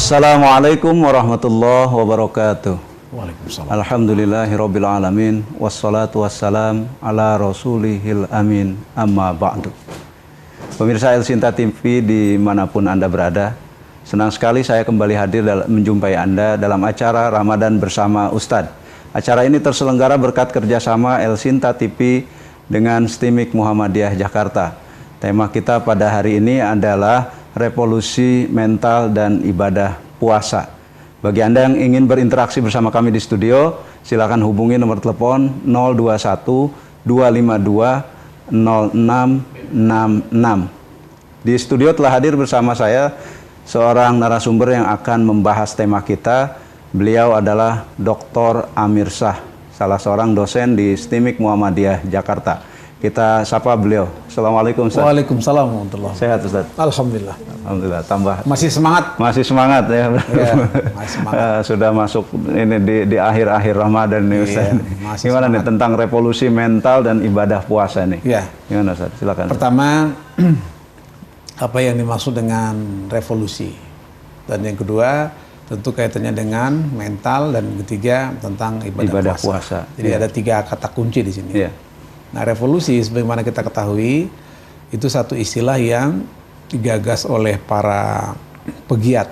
Assalamualaikum warahmatullahi wabarakatuh. Waalaikumsalam. Alhamdulillahirabbil alamin wassalatu wassalam ala rasulihil amin amma ba'du. Pemirsa El Sinta TV dimanapun Anda berada, senang sekali saya kembali hadir menjumpai Anda dalam acara Ramadan bersama Ustadz. Acara ini terselenggara berkat kerjasama El Sinta TV dengan STIMIK Muhammadiyah Jakarta. Tema kita pada hari ini adalah revolusi mental dan ibadah puasa. Bagi Anda yang ingin berinteraksi bersama kami di studio, silakan hubungi nomor telepon 021 252 0666. Di studio telah hadir bersama saya seorang narasumber yang akan membahas tema kita. Beliau adalah Dr. Amir Shah, salah seorang dosen di STIMIK Muhammadiyah Jakarta. Kita sapa beliau. Assalamualaikum Ustaz. Waalaikumsalam warahmatullahi wabarakatuh. Sehat Ustaz? Alhamdulillah. Alhamdulillah, tambah. Masih semangat? Masih semangat ya. Masih semangat. Sudah masuk ini di akhir-akhir Ramadan nih Ustaz. Gimana semangat nih tentang revolusi mental dan ibadah puasa nih? Iya. Gimana Ustaz? Silakan. Pertama, apa yang dimaksud dengan revolusi? Dan yang kedua, tentu kaitannya dengan mental, dan ketiga tentang ibadah puasa. Jadi ada 3 kata kunci di sini. Iya. Nah, revolusi sebagaimana kita ketahui itu satu istilah yang digagas oleh para pegiat,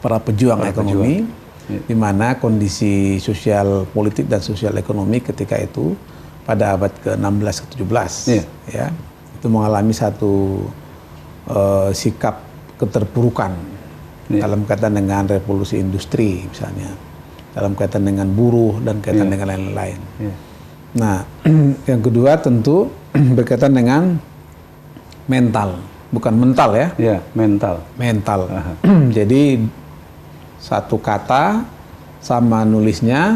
para pejuang ekonomi, di mana kondisi sosial politik dan sosial ekonomi ketika itu pada abad ke-16 ke-17 ya, itu mengalami satu sikap keterpurukan dalam kaitan dengan revolusi industri misalnya, dalam kaitan dengan buruh dan kaitan dengan lain-lain. Nah, yang kedua tentu berkaitan dengan mental, bukan mental ya? Iya, mental. Mental. Jadi satu kata sama nulisnya,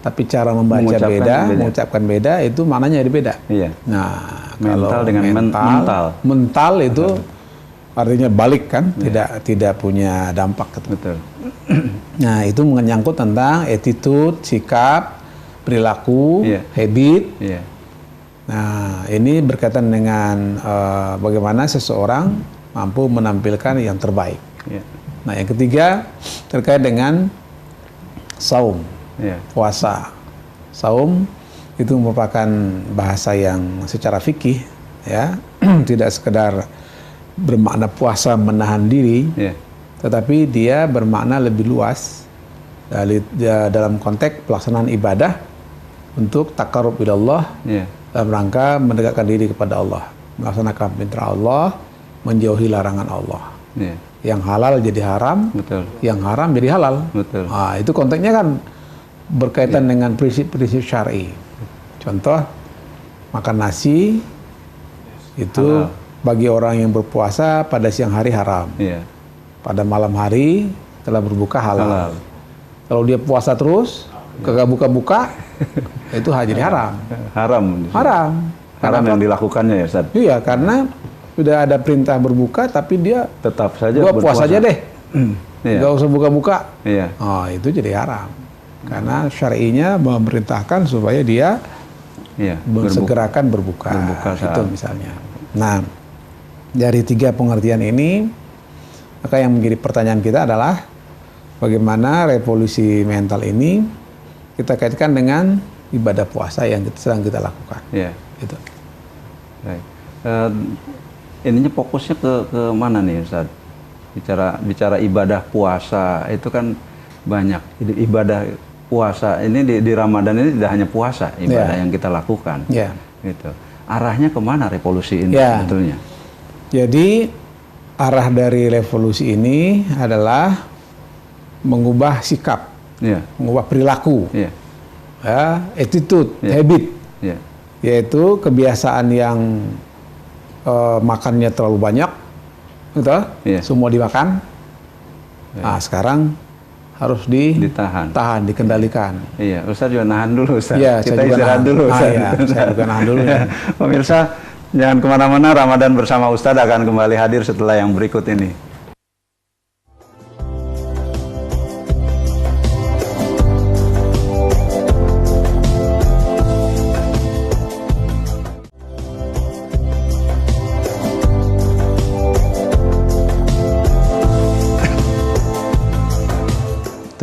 tapi cara membaca beda, mengucapkan beda, itu maknanya beda. Iya. Nah, mental kalau dengan mental itu artinya balik kan, tidak punya dampak. Betul. Nah, itu menyangkut tentang attitude, sikap, perilaku, habit. Nah, ini berkaitan dengan bagaimana seseorang mampu menampilkan yang terbaik. Nah, yang ketiga terkait dengan saum, puasa. Saum itu merupakan bahasa yang secara fikih ya, tidak sekedar bermakna puasa menahan diri, tetapi dia bermakna lebih luas dalam konteks pelaksanaan ibadah untuk takarrub ilallah, dalam rangka mendekatkan diri kepada Allah, melaksanakan perintah Allah, menjauhi larangan Allah. Yang halal jadi haram, yang haram jadi halal. Nah, itu konteksnya kan berkaitan dengan prinsip-prinsip syar'i. Contoh, makan nasi itu halal bagi orang yang berpuasa pada siang hari haram, pada malam hari telah berbuka halal. Kalau dia puasa terus, kagak buka-buka, itu jadi haram. Haram yang dilakukannya ya Ustaz? Iya, karena sudah ada perintah berbuka, tapi dia tetap saja gua puasa aja deh, nggak usah buka-buka. Oh, itu jadi haram. Karena syar'inya memerintahkan supaya dia segerakan berbuka itu misalnya. Nah, dari 3 pengertian ini, maka yang menjadi pertanyaan kita adalah bagaimana revolusi mental ini kita kaitkan dengan ibadah puasa yang sedang kita lakukan. Gitu. Baik. Ininya fokusnya ke mana nih Ustaz? Bicara ibadah puasa itu kan banyak. Ibadah puasa ini di Ramadan ini tidak hanya puasa, ibadah yang kita lakukan. Gitu. Arahnya kemana revolusi ini sebetulnya? Jadi arah dari revolusi ini adalah mengubah sikap, mengubah perilaku, attitude, habit, yaitu kebiasaan yang makannya terlalu banyak, semua dimakan. Nah, sekarang harus ditahan, dikendalikan. Iya, Ustaz juga nahan dulu, Ustaz. Kita istirahat dulu, Ustaz. Saya juga nahan dulu. Pemirsa, jangan kemana-mana. Ramadan bersama Ustaz akan kembali hadir setelah yang berikut ini.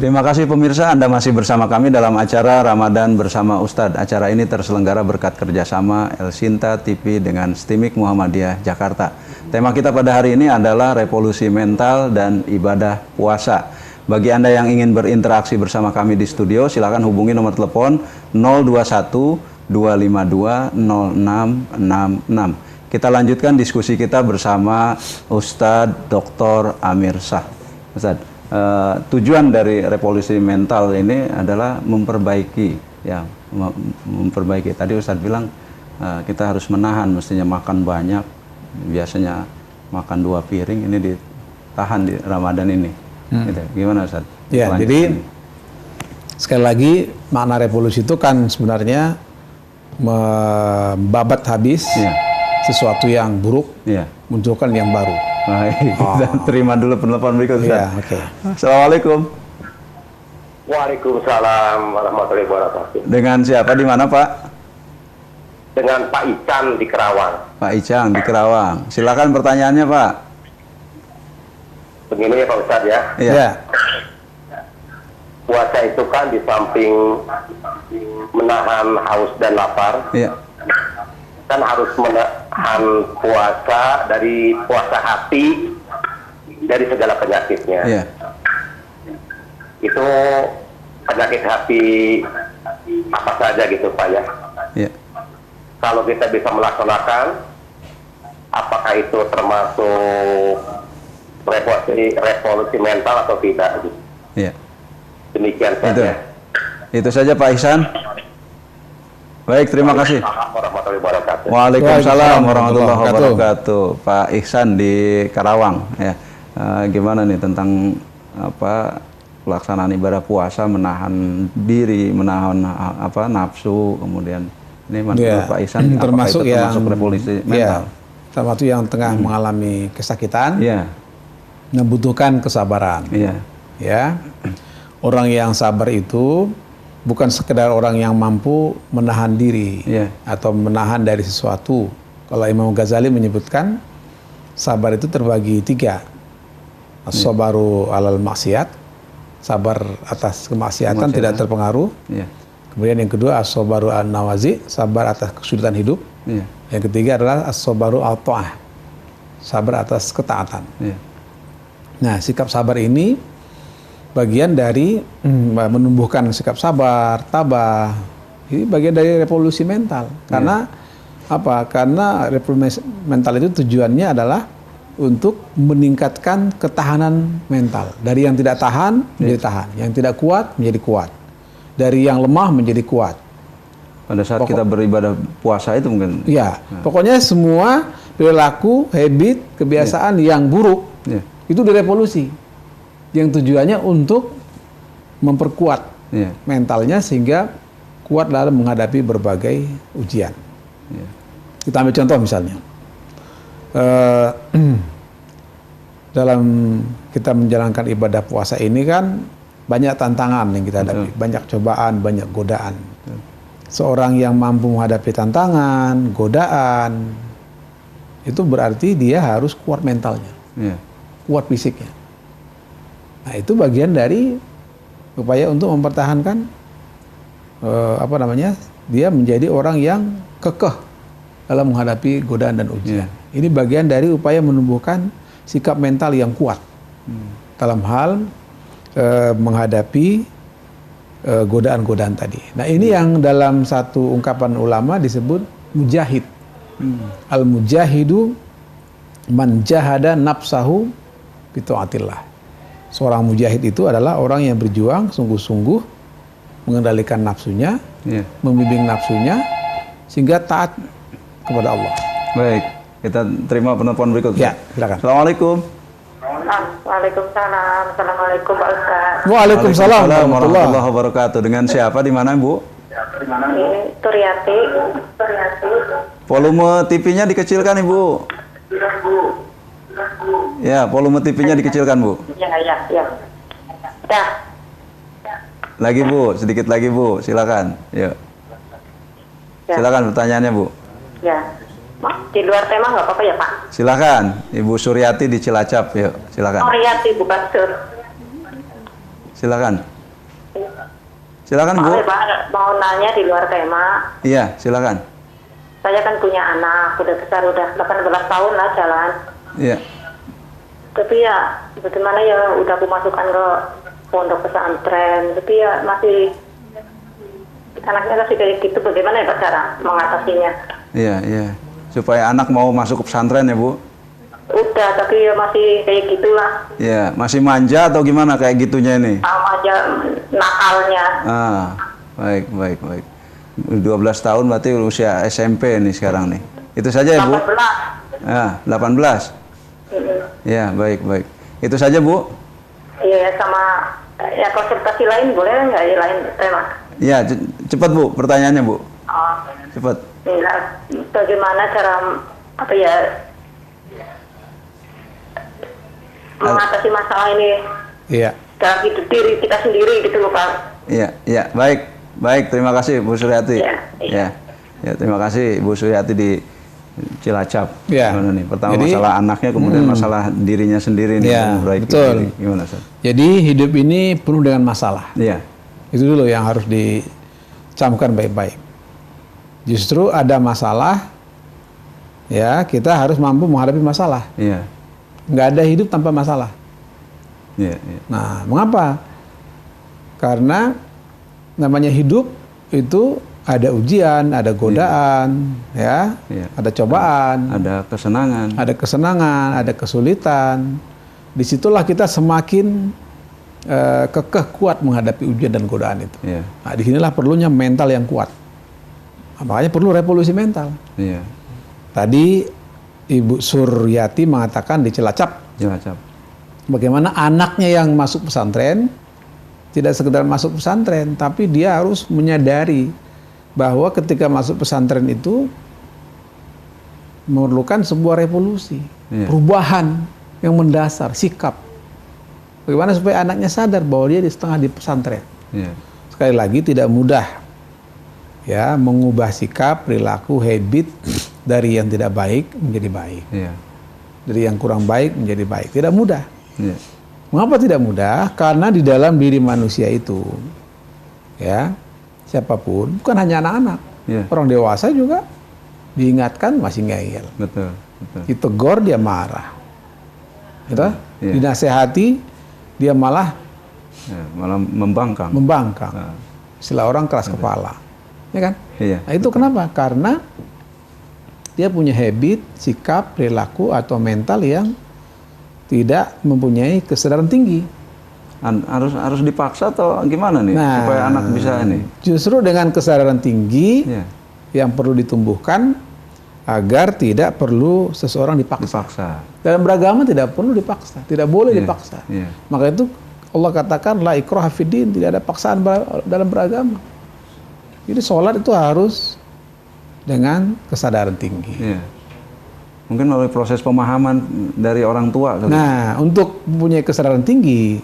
Terima kasih pemirsa, Anda masih bersama kami dalam acara Ramadan bersama Ustadz. Acara ini terselenggara berkat kerjasama El Sinta TV dengan STIMIK Muhammadiyah Jakarta. Tema kita pada hari ini adalah revolusi mental dan ibadah puasa. Bagi Anda yang ingin berinteraksi bersama kami di studio, silakan hubungi nomor telepon 021 252 0666. Kita lanjutkan diskusi kita bersama Ustadz Dr. Amir Shah. Ustadz, tujuan dari revolusi mental ini adalah memperbaiki, ya, memperbaiki. Tadi Ustadz bilang kita harus menahan, mestinya makan banyak, biasanya makan 2 piring, ini ditahan di Ramadan ini. Gitu. Gimana Ustadz? Ya, jadi sekali lagi makna revolusi itu kan sebenarnya membabat habis sesuatu yang buruk, munculkan yang baru. Baik, kita terima dulu penelpon berikut. Ya, oke. Assalamualaikum. Waalaikumsalam warahmatullahi wabarakatuh. Dengan siapa, di mana Pak? Dengan Pak Ican di Kerawang. Pak Icang di Kerawang. Silakan pertanyaannya Pak. Begini ya Pak Ustadz ya. Ya. Puasa itu kan di samping menahan haus dan lapar, kan harus menahan puasa dari puasa hati dari segala penyakitnya. Itu penyakit hati apa saja gitu Pak ya. Kalau kita bisa melaksanakan, apakah itu termasuk revolusi mental atau tidak? Demikian saja. Itu saja Pak Ihsan. Baik, terima kasih. Warahmatullahi wabarakatuh. Waalaikumsalam warahmatullahi wabarakatuh. Pak Ihsan di Karawang. Ya, gimana nih tentang pelaksanaan ibadah puasa, menahan diri, menahan nafsu, kemudian ini menurut Pak Ihsan termasuk revolusi mental. Termasuk yang tengah mengalami kesakitan, membutuhkan kesabaran. Ya, orang yang sabar itu bukan sekedar orang yang mampu menahan diri atau menahan dari sesuatu. Kalau Imam Ghazali menyebutkan sabar itu terbagi 3. As-sabaru alal maksiat, sabar atas kemaksiatan tidak terpengaruh. Kemudian yang kedua as-sabaru an-nawazi, sabar atas kesulitan hidup. Yang ketiga adalah as-sabaru al-ta'ah, sabar atas ketaatan. Nah, sikap sabar ini bagian dari menumbuhkan sikap sabar, tabah. Ini bagian dari revolusi mental. Karena apa? Karena revolusi mental itu tujuannya adalah untuk meningkatkan ketahanan mental. Dari yang tidak tahan menjadi tahan, yang tidak kuat menjadi kuat. Dari yang lemah menjadi kuat. Pada saat kita beribadah puasa itu mungkin. Pokoknya semua perilaku, habit, kebiasaan yang buruk itu direvolusi. Yang tujuannya untuk memperkuat mentalnya sehingga kuat dalam menghadapi berbagai ujian. Kita ambil contoh misalnya, dalam kita menjalankan ibadah puasa ini kan banyak tantangan yang kita hadapi, banyak cobaan, banyak godaan. Seorang yang mampu menghadapi tantangan, godaan, itu berarti dia harus kuat mentalnya, kuat fisiknya. Nah, itu bagian dari upaya untuk mempertahankan dia menjadi orang yang kekeh dalam menghadapi godaan dan ujian. Ini bagian dari upaya menumbuhkan sikap mental yang kuat dalam hal menghadapi godaan-godaan tadi. Nah, ini yang dalam satu ungkapan ulama disebut mujahid. Al-mujahidu man jahada nafsahu bi taatillah. Seorang mujahid itu adalah orang yang berjuang sungguh-sungguh mengendalikan nafsunya, membimbing nafsunya sehingga taat kepada Allah. Baik, kita terima penelpon berikut. Ya, silakan. Assalamualaikum. Waalaikumsalam. Assalamualaikum Pak Ustaz. Waalaikumsalam warahmatullahi wabarakatuh. Dengan siapa, di mana Bu? Ini Turyati. Volume TV-nya dikecilkan Ibu. Ya, volume TV-nya dikecilkan Bu. Ya. Dah. Lagi Bu, sedikit lagi Bu, silakan. Yuk. Silakan pertanyaannya Bu. Ya. Di luar tema nggak apa-apa ya Pak? Silakan, Ibu Suryati di Cilacap, yuk, silakan. Suryati bukan Sur. Silakan. Silakan Bu. Pak, mau nanya di luar tema. Iya, silakan. Saya kan punya anak, udah besar, udah 18 tahun lah jalan. Iya. Tapi ya, bagaimana ya, udah aku masukkan ke pondok pesantren, tapi ya masih, anaknya masih kayak gitu, bagaimana ya Pak cara mengatasinya? Iya, iya. Supaya anak mau masuk ke pesantren ya Bu? Udah, tapi ya masih kayak gitulah. Iya, masih manja atau gimana kayak gitunya ini? Sama aja nakalnya. Ah, baik, baik, baik. 12 tahun berarti usia SMP nih sekarang nih. Itu saja ya Bu? 18. Ah, 18. Ya, baik, baik. Itu saja Bu? Iya, sama ya konsultasi lain boleh nggak ya, lain tema? Ya, cepat Bu pertanyaannya Bu. Oh, Cepat. ya, bagaimana cara apa ya mengatasi masalah ini Iya. dalam hidup diri kita sendiri gitu loh Pak. Iya, iya, baik. Baik, terima kasih Bu Suryati. Iya, iya. Ya, terima kasih Bu Suryati di Cilacap. Iya. Gimana nih? Pertama Jadi, masalah anaknya, kemudian masalah dirinya sendiri nih. Iya, memperbaiki betul. diri. Gimana, Ustaz? Jadi hidup ini penuh dengan masalah. Iya. Itu dulu yang harus dicamkan baik-baik. Justru ada masalah, ya kita harus mampu menghadapi masalah. Iya. Nggak ada hidup tanpa masalah. Iya, iya. Nah, mengapa? Karena namanya hidup itu ada ujian, ada godaan, ya, Iya. ada cobaan, Ada kesenangan. ada kesenangan, ada kesulitan. Disitulah kita semakin kekeh kuat menghadapi ujian dan godaan itu. Iya. Nah, disinilah perlunya mental yang kuat. Nah, makanya perlu revolusi mental. Iya. Tadi Ibu Suryati mengatakan di Cilacap, Cilacap. bagaimana anaknya yang masuk pesantren tidak sekedar masuk pesantren, tapi dia harus menyadari bahwa ketika masuk pesantren itu memerlukan sebuah revolusi, Iya. perubahan yang mendasar, sikap. Bagaimana supaya anaknya sadar bahwa dia di pesantren. Iya. Sekali lagi tidak mudah ya mengubah sikap, perilaku, habit dari yang tidak baik menjadi baik. Iya. Dari yang kurang baik menjadi baik. Tidak mudah. Iya. Mengapa tidak mudah? Karena di dalam diri manusia itu, ya, siapapun, bukan hanya anak-anak, Iya. orang dewasa juga diingatkan masih ngeyel, Betul, betul. ditegur dia marah, gitu? Iya. Dinasehati dia malah Ya, malah membangkang. membangkang, Nah, istilah orang keras kepala, ya kan? iya. Nah, itu kenapa? Karena dia punya habit, sikap, perilaku atau mental yang tidak mempunyai kesadaran tinggi. Harus dipaksa atau gimana nih Nah, supaya anak bisa ini? Justru dengan kesadaran tinggi Iya. yang perlu ditumbuhkan agar tidak perlu seseorang dipaksa. Dipaksa. Dalam beragama tidak perlu dipaksa, tidak boleh Iya, dipaksa. iya. Maka itu Allah katakan la ikraha fiddin, tidak ada paksaan dalam beragama. Jadi sholat itu harus dengan kesadaran tinggi. Iya. Mungkin melalui proses pemahaman dari orang tua kali. Nah, untuk mempunyai kesadaran tinggi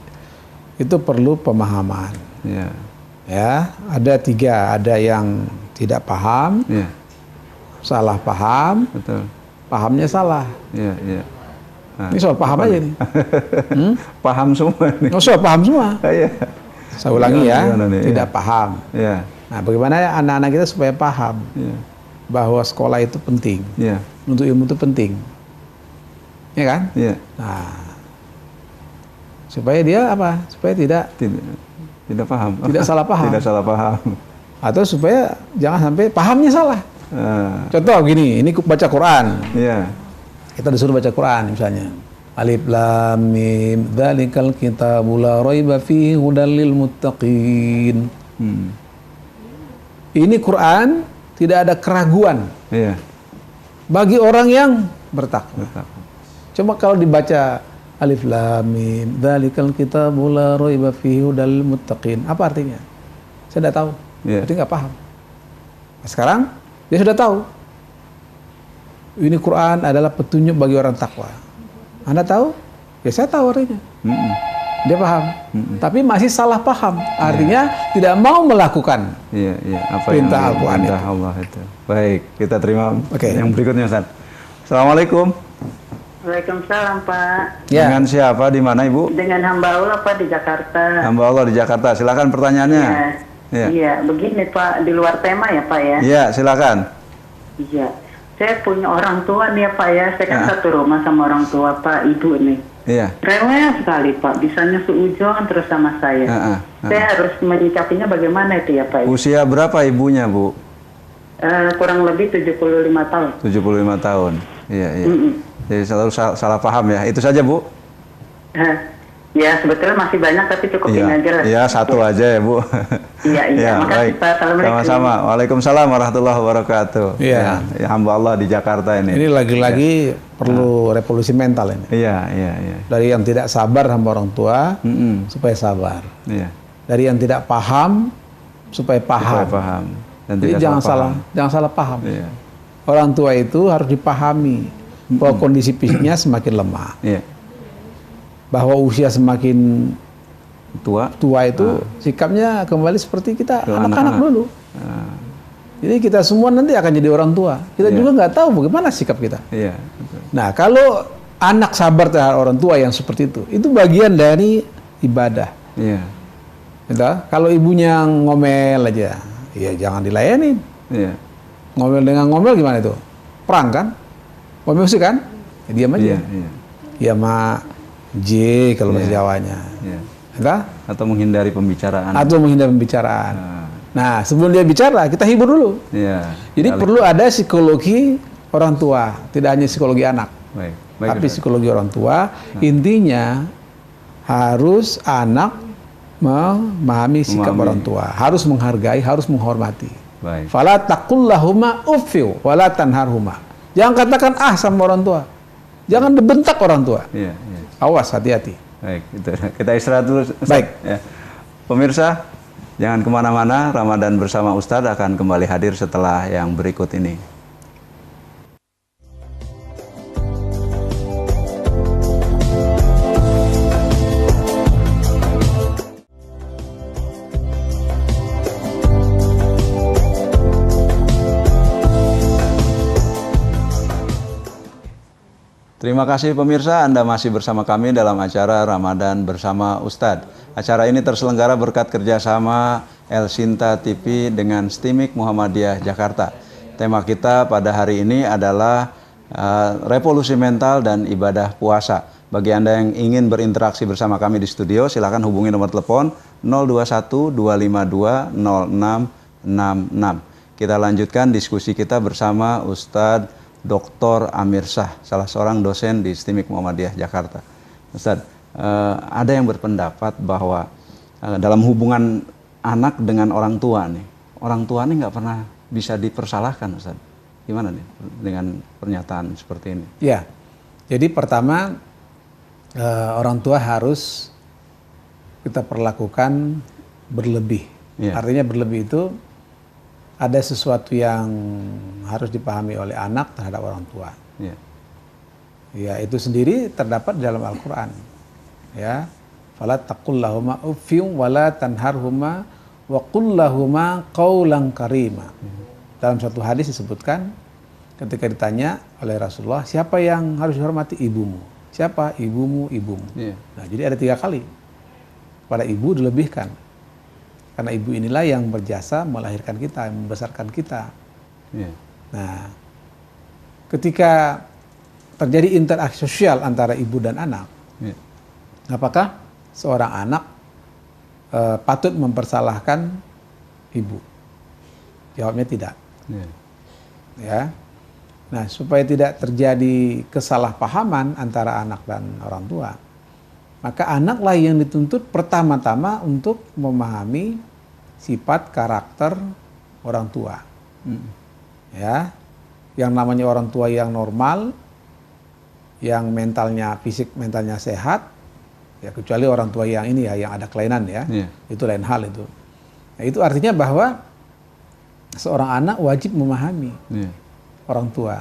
itu perlu pemahaman. Iya. Ya, ada 3, ada yang tidak paham, Iya. salah paham, Betul. pahamnya salah. Iya, iya. Nah, Ini soal paham aja nih. paham semua nih. Oh, soal paham semua. Iya. Saya ulangi ya, Gimana nih? tidak Iya. paham. Iya. Nah, bagaimana anak-anak kita supaya paham Iya. bahwa sekolah itu penting, Iya. untuk ilmu itu penting, ya kan? Iya. Nah, supaya dia apa? Supaya Tidak paham. Tidak salah paham. Tidak salah paham. atau supaya jangan sampai pahamnya salah. Ah, Contoh gini, ini baca Quran. iya. Kita disuruh baca Quran misalnya. Alif Lam Mim, dzalikal kitabu la raiba fihi hudal lil muttaqin. Ini Quran tidak ada keraguan Iya. bagi orang yang bertakwa. Betul. Coba kalau dibaca Alif Lam Mim, dzalikal kitabu la raiba fihi hudal lil muttaqin. Apa artinya? Saya tidak tahu. Iya. Jadi nggak paham. Nah, sekarang dia sudah tahu. Ini Quran adalah petunjuk bagi orang takwa. Anda tahu? Ya saya tahu artinya. Mm-mm. Dia paham. Tapi masih salah paham. Artinya tidak mau melakukan. Iya, iya. Apa Perintah yang Al-Quran perintah itu. Allah itu. Baik, kita terima Oke. yang berikutnya, Ustaz. Assalamualaikum. Waalaikumsalam Pak. Ya. Dengan siapa, di mana Ibu? Dengan hamba Allah Pak di Jakarta. Hamba Allah di Jakarta. Silakan pertanyaannya. Ya. Iya. Iya, begini Pak, di luar tema ya Pak ya. Iya, silakan. Iya, saya punya orang tua nih ya Pak ya. Saya kan satu rumah sama orang tua Pak, ibu nih. Iya. Rewel sekali Pak, bisanya seujung terus sama saya. Saya harus menyikapinya bagaimana itu ya Pak? Usia berapa ibunya, Bu? Kurang lebih 75 tahun. 75 tahun. Iya, iya. Jadi selalu salah paham ya. Itu saja, Bu? Ya, sebetulnya masih banyak tapi cukup ini aja lah. Iya, satu aja ya, Bu. Iya, iya. Ya, Makasih baik. Pak. Assalamualaikum. Sama-sama. Waalaikumsalam warahmatullahi wabarakatuh. Iya. Ya, hamba Allah di Jakarta ini. Ini lagi-lagi perlu revolusi mental ini. Iya, iya, iya. Dari yang tidak sabar sama orang tua, supaya sabar. Iya. Dari yang tidak paham, supaya paham. Supaya paham. Dan Jadi tidak jangan salah paham. Iya. Orang tua itu harus dipahami bahwa kondisi fisiknya semakin lemah. Iya. Bahwa usia semakin Tua itu sikapnya kembali seperti kita Ke anak-anak anak-anak. dulu. Jadi kita semua nanti akan jadi orang tua. Kita juga nggak tahu bagaimana sikap kita. Iya, betul. Nah, kalau anak sabar terhadap orang tua yang seperti itu bagian dari ibadah. Iya. Gitu? Kalau ibunya ngomel aja, ya jangan dilayanin. Iya. Ngomel dengan ngomel gimana itu? Perang kan? Ngomel sih kan? Ya, diam aja. Iya, iya. Ya ma J kalau bahasa Jawanya. Iya. Gitu? Atau menghindari pembicaraan. Atau menghindari pembicaraan. Nah, sebelum dia bicara, kita hibur dulu. Iya. Jadi perlu ada psikologi orang tua, tidak hanya psikologi anak. Baik. Tapi psikologi orang tua, intinya harus anak memahami sikap orang tua, harus menghargai, harus menghormati. Baik. Fala taqul lahuma uffiu wala tanharhuma. Jangan katakan sama orang tua. Jangan dibentak orang tua. Iya, iya. Awas, hati-hati. Baik, itu. Kita istirahat dulu, Ustaz. Baik. Ya. Pemirsa, jangan kemana-mana. Ramadan bersama Ustadz akan kembali hadir setelah yang berikut ini. Terima kasih pemirsa, Anda masih bersama kami dalam acara Ramadan bersama Ustadz. Acara ini terselenggara berkat kerjasama El Sinta TV dengan STIMIK Muhammadiyah Jakarta. Tema kita pada hari ini adalah revolusi mental dan ibadah puasa. Bagi Anda yang ingin berinteraksi bersama kami di studio, silakan hubungi nomor telepon 021 252 0666. Kita lanjutkan diskusi kita bersama Ustadz Dr. Amir Shah, salah seorang dosen di STIMIK Muhammadiyah Jakarta. Ustadz, ada yang berpendapat bahwa dalam hubungan anak dengan orang tua nih nggak pernah bisa dipersalahkan, Ustadz. Gimana nih dengan pernyataan seperti ini? Ya, jadi pertama orang tua harus kita perlakukan berlebih. Ya. Artinya berlebih itu ada sesuatu yang harus dipahami oleh anak terhadap orang tua. Ya. Ya, itu sendiri terdapat di dalam Al-Quran. Ya, fala taqul lahuma uffin wala tanharhuma wa qul lahuma qaulan karima. Dalam suatu hadis disebutkan ketika ditanya oleh Rasulullah, siapa yang harus dihormati? Ibumu. Siapa? Ibumu, ibumu. Ya. Nah, jadi ada 3 kali. Pada ibu dilebihkan. Karena ibu inilah yang berjasa melahirkan kita, membesarkan kita. Ya. Nah, ketika terjadi interaksi sosial antara ibu dan anak, Ya. apakah seorang anak patut mempersalahkan ibu? Jawabnya tidak. Ya. Ya. Nah, supaya tidak terjadi kesalahpahaman antara anak dan orang tua, maka anaklah yang dituntut pertama-tama untuk memahami sifat karakter orang tua. Ya, yang namanya orang tua yang normal, yang fisik mentalnya sehat, ya kecuali orang tua yang ini ya, yang ada kelainan ya, itu lain hal itu. Nah, itu artinya bahwa seorang anak wajib memahami orang tua,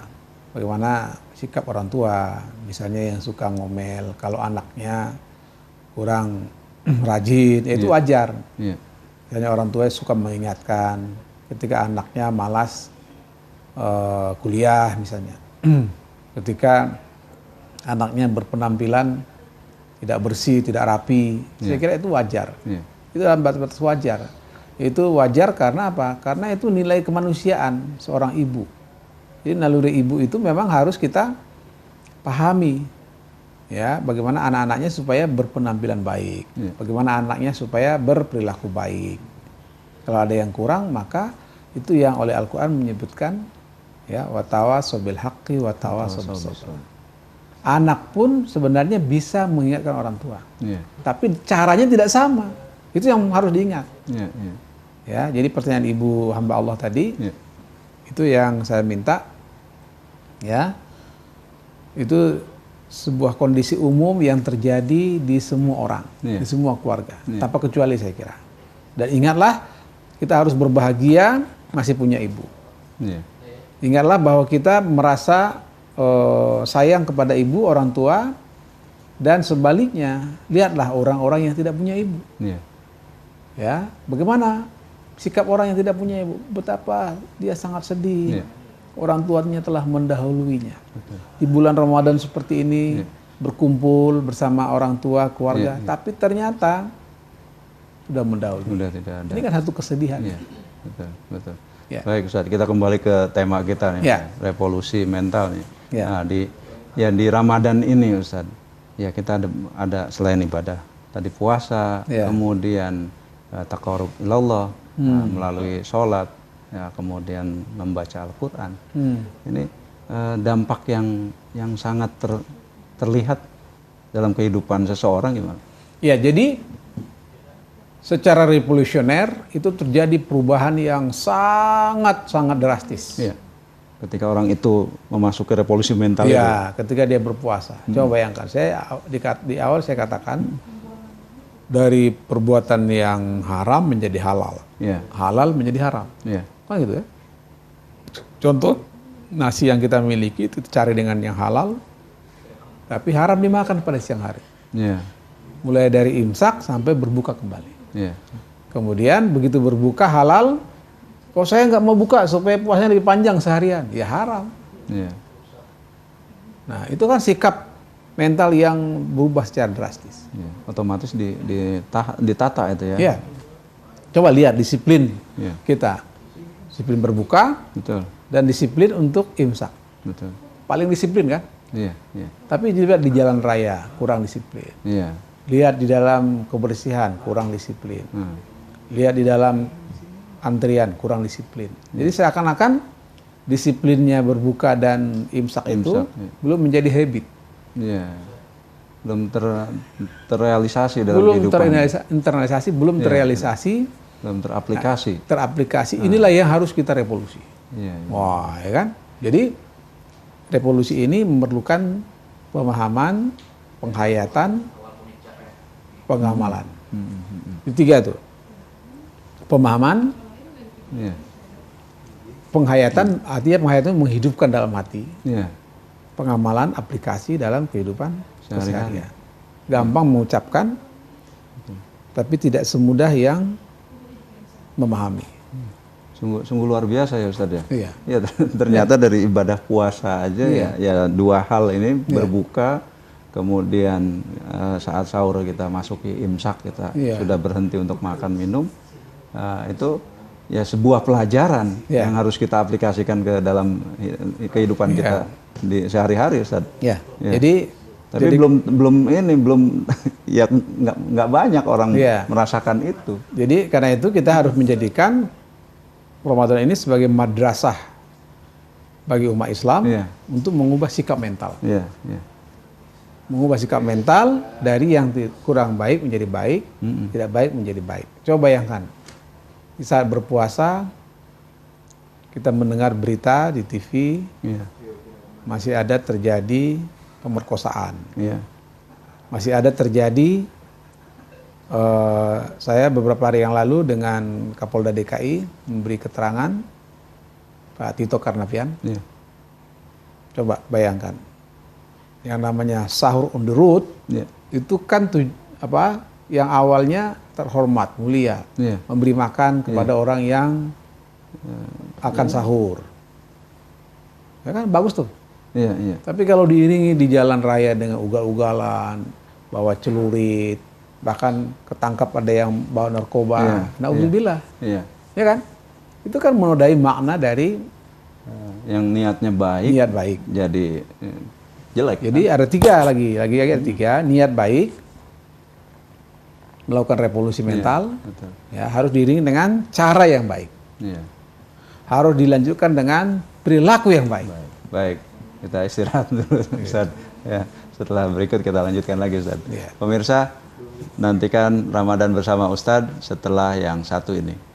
bagaimana sikap orang tua, misalnya yang suka ngomel, kalau anaknya kurang rajin, itu wajar. Misalnya orang tua suka mengingatkan ketika anaknya malas kuliah misalnya. Ketika anaknya berpenampilan tidak bersih, tidak rapi, saya kira itu wajar. Itu dalam batas wajar. Itu wajar karena apa? Karena itu nilai kemanusiaan seorang ibu. Jadi naluri ibu itu memang harus kita pahami. Ya, bagaimana anak-anaknya supaya berpenampilan baik. Bagaimana anaknya supaya berperilaku baik. Kalau ada yang kurang, maka itu yang oleh Al-Quran menyebutkan, ya, watawasaw bil haqqi watawasaw bis sabr. Anak pun sebenarnya bisa mengingatkan orang tua. Tapi caranya tidak sama. Itu yang harus diingat. Ya, jadi pertanyaan ibu hamba Allah tadi, itu yang saya minta, ya, itu sebuah kondisi umum yang terjadi di semua orang, di semua keluarga, tanpa kecuali saya kira. Dan ingatlah, kita harus berbahagia masih punya ibu. Ingatlah bahwa kita merasa sayang kepada ibu, orang tua, dan sebaliknya, lihatlah orang-orang yang tidak punya ibu. Ya, bagaimana sikap orang yang tidak punya ibu? Betapa dia sangat sedih. Orang tuanya telah mendahuluinya. Di bulan Ramadan seperti ini, berkumpul bersama orang tua, keluarga, tapi ternyata sudah mendahului. Sudah tidak ada. Ini kan satu kesedihan. Betul. Baik Ustaz, kita kembali ke tema kita nih, revolusi mental nih. Nah, di Ramadan ini Ustaz, ya kita ada selain ibadah, tadi puasa, kemudian taqarrub ilallah, melalui sholat, ya, kemudian membaca Al-Quran. Ini dampak yang sangat terlihat dalam kehidupan seseorang gimana? Ya, jadi secara revolusioner itu terjadi perubahan yang sangat-sangat drastis. Ketika orang itu memasuki revolusi mental itu. Ketika dia berpuasa. Coba bayangkan, di awal saya katakan, dari perbuatan yang haram menjadi halal. Halal menjadi haram. Kan gitu ya. Contoh, nasi yang kita miliki itu cari dengan yang halal, tapi haram dimakan pada siang hari. Mulai dari imsak sampai berbuka kembali. Kemudian begitu berbuka halal, kok saya nggak mau buka supaya puasanya lebih panjang seharian, ya haram. Nah, itu kan sikap mental yang berubah secara drastis. Otomatis ditata itu ya. Coba lihat disiplin kita, disiplin berbuka, dan disiplin untuk imsak. Paling disiplin kan? Tapi juga di jalan raya kurang disiplin. Lihat di dalam kebersihan kurang disiplin. Lihat di dalam antrian kurang disiplin. Jadi seakan-akan disiplinnya berbuka dan imsak itu belum menjadi habit. Belum terrealisasi dalam kehidupan. Belum terrealisasi, belum teraplikasi. Teraplikasi. Inilah yang harus kita revolusi. Wah, ya kan? Jadi revolusi ini memerlukan pemahaman, penghayatan, pengamalan. Tiga tuh. Pemahaman, penghayatan, artinya penghayatan menghidupkan dalam hati. Pengamalan, aplikasi dalam kehidupan sehari-hari. Gampang mengucapkan, tapi tidak semudah yang memahami. Sungguh luar biasa ya Ustaz ya. Ternyata dari ibadah puasa aja ya dua hal ini, berbuka, kemudian saat sahur kita masuki imsak, kita sudah berhenti untuk makan minum, itu ya sebuah pelajaran yang harus kita aplikasikan ke dalam kehidupan kita di sehari-hari Ustaz. Jadi belum ya nggak banyak orang merasakan itu. Jadi karena itu kita harus menjadikan Ramadan ini sebagai madrasah bagi umat Islam untuk mengubah sikap mental. Mengubah sikap mental dari yang kurang baik menjadi baik, tidak baik menjadi baik. Coba bayangkan, di saat berpuasa, kita mendengar berita di TV, masih ada terjadi pemerkosaan. Masih ada terjadi, saya beberapa hari yang lalu dengan Kapolda DKI memberi keterangan, Pak Tito Karnavian. Coba bayangkan, yang namanya sahur on the road, itu kan yang awalnya terhormat, mulia, memberi makan kepada orang yang akan sahur. Ya kan bagus tuh. Tapi kalau diiringi di jalan raya dengan ugal-ugalan, bawa celurit, bahkan ketangkap ada yang bawa narkoba, naudzubillah, ya kan? Itu kan menodai makna dari yang niatnya baik, niat baik, jadi jelek. Jadi kan? ada tiga lagi ada tiga, niat baik, melakukan revolusi mental, ya harus diiringi dengan cara yang baik, harus dilanjutkan dengan perilaku yang baik. Baik, kita istirahat dulu, Ustaz. Ya, setelah berikut kita lanjutkan lagi, Ustaz. Pemirsa, nantikan Ramadan bersama Ustadz setelah yang satu ini.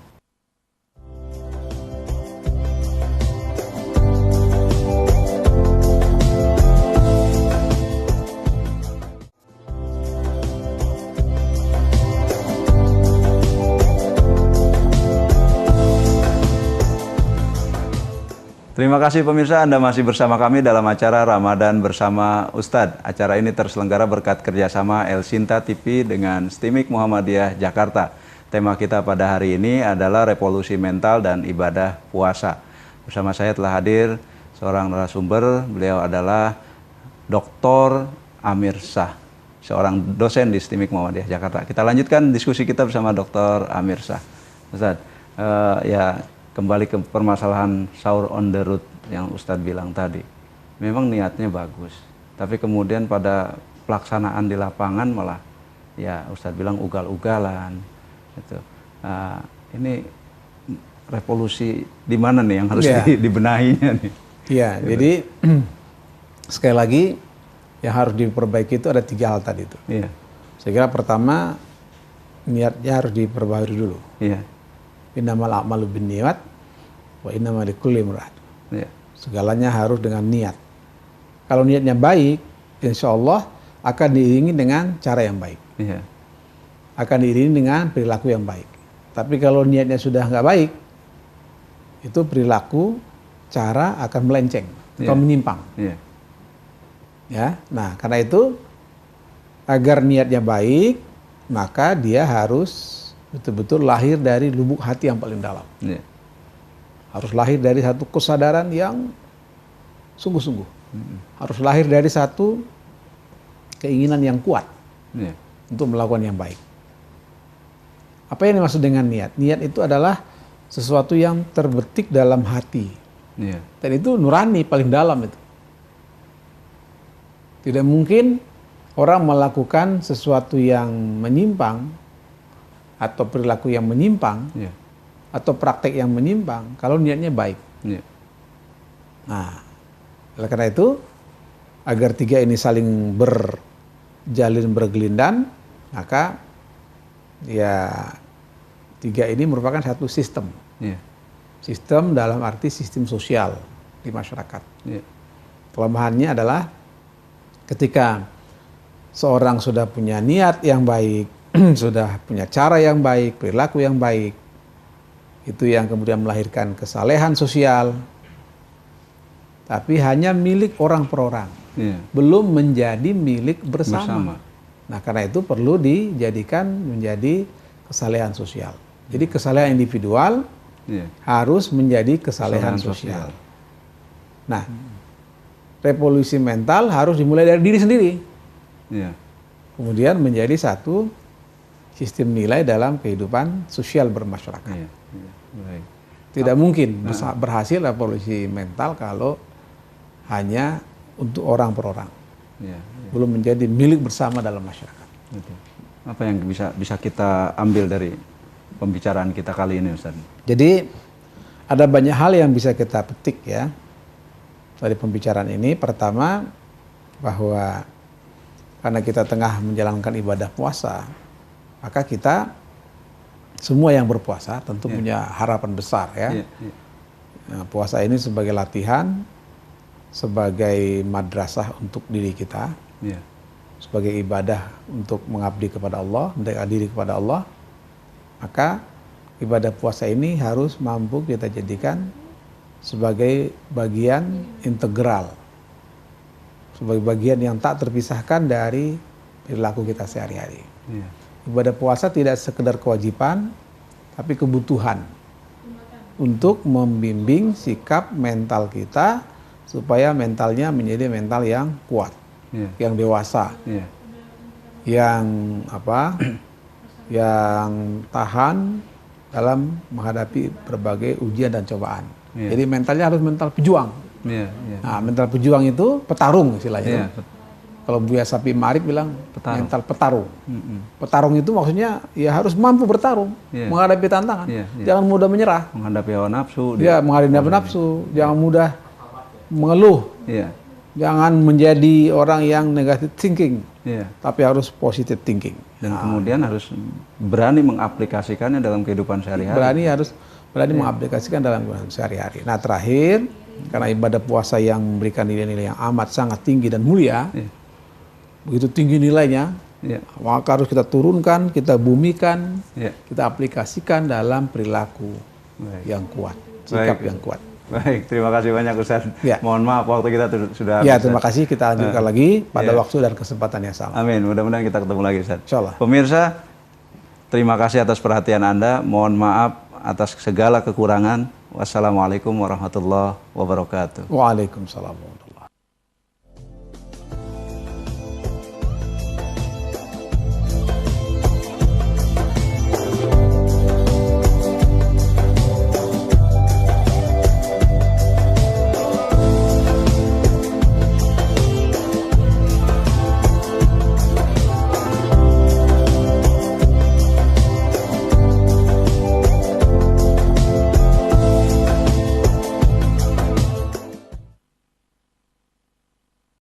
Terima kasih pemirsa, Anda masih bersama kami dalam acara Ramadan bersama Ustadz. Acara ini terselenggara berkat kerjasama El Sinta TV dengan STIMIK Muhammadiyah Jakarta. Tema kita pada hari ini adalah revolusi mental dan ibadah puasa. Bersama saya telah hadir seorang narasumber, beliau adalah Dr. Amir Shah, seorang dosen di STIMIK Muhammadiyah Jakarta. Kita lanjutkan diskusi kita bersama Dr. Amir Shah. Ustadz, kembali ke permasalahan sahur on the road yang Ustadz bilang tadi. Memang niatnya bagus, tapi kemudian pada pelaksanaan di lapangan malah ya Ustadz bilang ugal-ugalan. Gitu. Ini revolusi di mana nih yang harus dibenahinya nih? Iya, gitu. Jadi sekali lagi yang harus diperbaiki itu ada tiga hal tadi itu. Iya. Saya kira pertama niatnya harus diperbaharui dulu. Iya. Innamal a'malu binniyat wa innamal likulli imrin. Segalanya harus dengan niat. Kalau niatnya baik, insya Allah akan diiringi dengan cara yang baik. Iya. Akan diiringi dengan perilaku yang baik. Tapi kalau niatnya sudah nggak baik, itu perilaku, cara akan melenceng, akan menyimpang. Iya. Ya, nah karena itu agar niatnya baik, maka dia harus betul-betul lahir dari lubuk hati yang paling dalam. Harus lahir dari satu kesadaran yang sungguh-sungguh. Harus lahir dari satu keinginan yang kuat untuk melakukan yang baik. Apa yang dimaksud dengan niat? Niat itu adalah sesuatu yang terbetik dalam hati. Dan itu nurani paling dalam itu. Tidak mungkin orang melakukan sesuatu yang menyimpang atau perilaku yang menyimpang, atau praktek yang menyimpang, kalau niatnya baik. Nah, oleh karena itu, agar tiga ini saling berjalin bergelindan, maka ya tiga ini merupakan satu sistem. Sistem dalam arti sistem sosial di masyarakat. Kelemahannya adalah ketika seorang sudah punya niat yang baik, sudah punya cara yang baik, perilaku yang baik, itu yang kemudian melahirkan kesalehan sosial, tapi hanya milik orang per orang, belum menjadi milik bersama. Nah karena itu perlu dijadikan menjadi kesalehan sosial. Jadi kesalehan individual harus menjadi kesalehan sosial. Nah revolusi mental harus dimulai dari diri sendiri, kemudian menjadi satu sistem nilai dalam kehidupan sosial bermasyarakat. Tidak mungkin berhasil revolusi mental kalau hanya untuk orang per orang. Belum menjadi milik bersama dalam masyarakat. Apa yang bisa kita ambil dari pembicaraan kita kali ini, Ustaz? Jadi ada banyak hal yang bisa kita petik ya dari pembicaraan ini. Pertama, bahwa karena kita tengah menjalankan ibadah puasa, maka kita semua yang berpuasa tentu punya harapan besar ya. Nah, puasa ini sebagai latihan, sebagai madrasah untuk diri kita, sebagai ibadah untuk mengabdi kepada Allah, mendekatkan diri kepada Allah. Maka ibadah puasa ini harus mampu kita jadikan sebagai bagian integral, sebagai bagian yang tak terpisahkan dari perilaku kita sehari-hari. Ibadah puasa tidak sekedar kewajiban, tapi kebutuhan untuk membimbing sikap mental kita supaya mentalnya menjadi mental yang kuat, yang dewasa, yang yang tahan dalam menghadapi berbagai ujian dan cobaan. Jadi mentalnya harus mental pejuang. Nah, mental pejuang itu petarung istilahnya. Kalau Buya Sapi Ma'arif bilang mental petarung. Petarung itu maksudnya ya harus mampu bertarung, menghadapi tantangan. Jangan mudah menyerah. Menghadapi hawa nafsu. Menghadapi hawa nafsu. Jangan mudah mengeluh. Jangan menjadi orang yang negative thinking. Tapi harus positive thinking. Dan kemudian harus berani mengaplikasikannya dalam kehidupan sehari-hari. Berani mengaplikasikan dalam kehidupan sehari-hari. Nah, terakhir, karena ibadah puasa yang memberikan nilai-nilai yang amat sangat tinggi dan mulia, begitu tinggi nilainya, maka harus kita turunkan, kita bumikan, kita aplikasikan dalam perilaku yang kuat, sikap yang kuat. Baik, terima kasih banyak Ustaz. Mohon maaf waktu kita sudah habis. Terima kasih, kita lanjutkan lagi pada waktu dan kesempatan yang sama. Amin, mudah-mudahan kita ketemu lagi Ustaz. Insyaallah. Pemirsa, terima kasih atas perhatian Anda. Mohon maaf atas segala kekurangan. Wassalamualaikum warahmatullahi wabarakatuh. Waalaikumsalam.